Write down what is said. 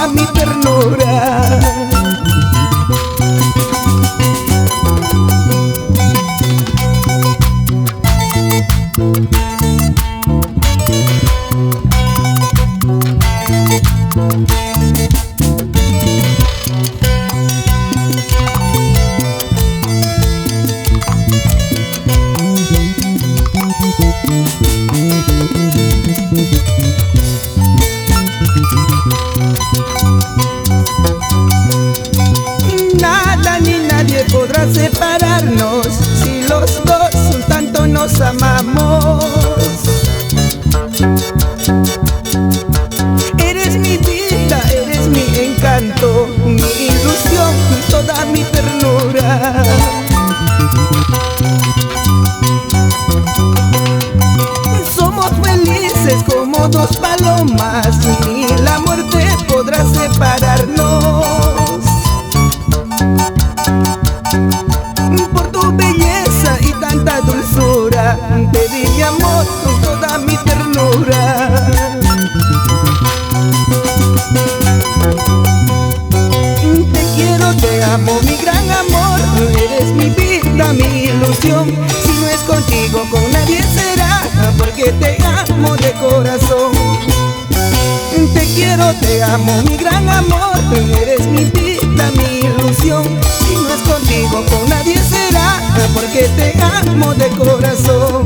toda mi ternura. Nada ni nadie podrá separarnos si los dos un tanto nos amamos. Eres mi vida, eres mi encanto, mi ilusión, toda mi ternura. Somos felices como dos palomas, ni la muerte podrá separarnos. Por tu belleza y tanta dulzura, te di mi amor con toda mi ternura. Te quiero, te amo, mi gran amor, eres mi vida, mi ilusión. Si no es contigo, con nadie será, porque te amo de corazón. Te quiero, te amo, mi gran amor, eres mi vida, mi ilusión. Si no es contigo, con nadie será, porque te amo de corazón.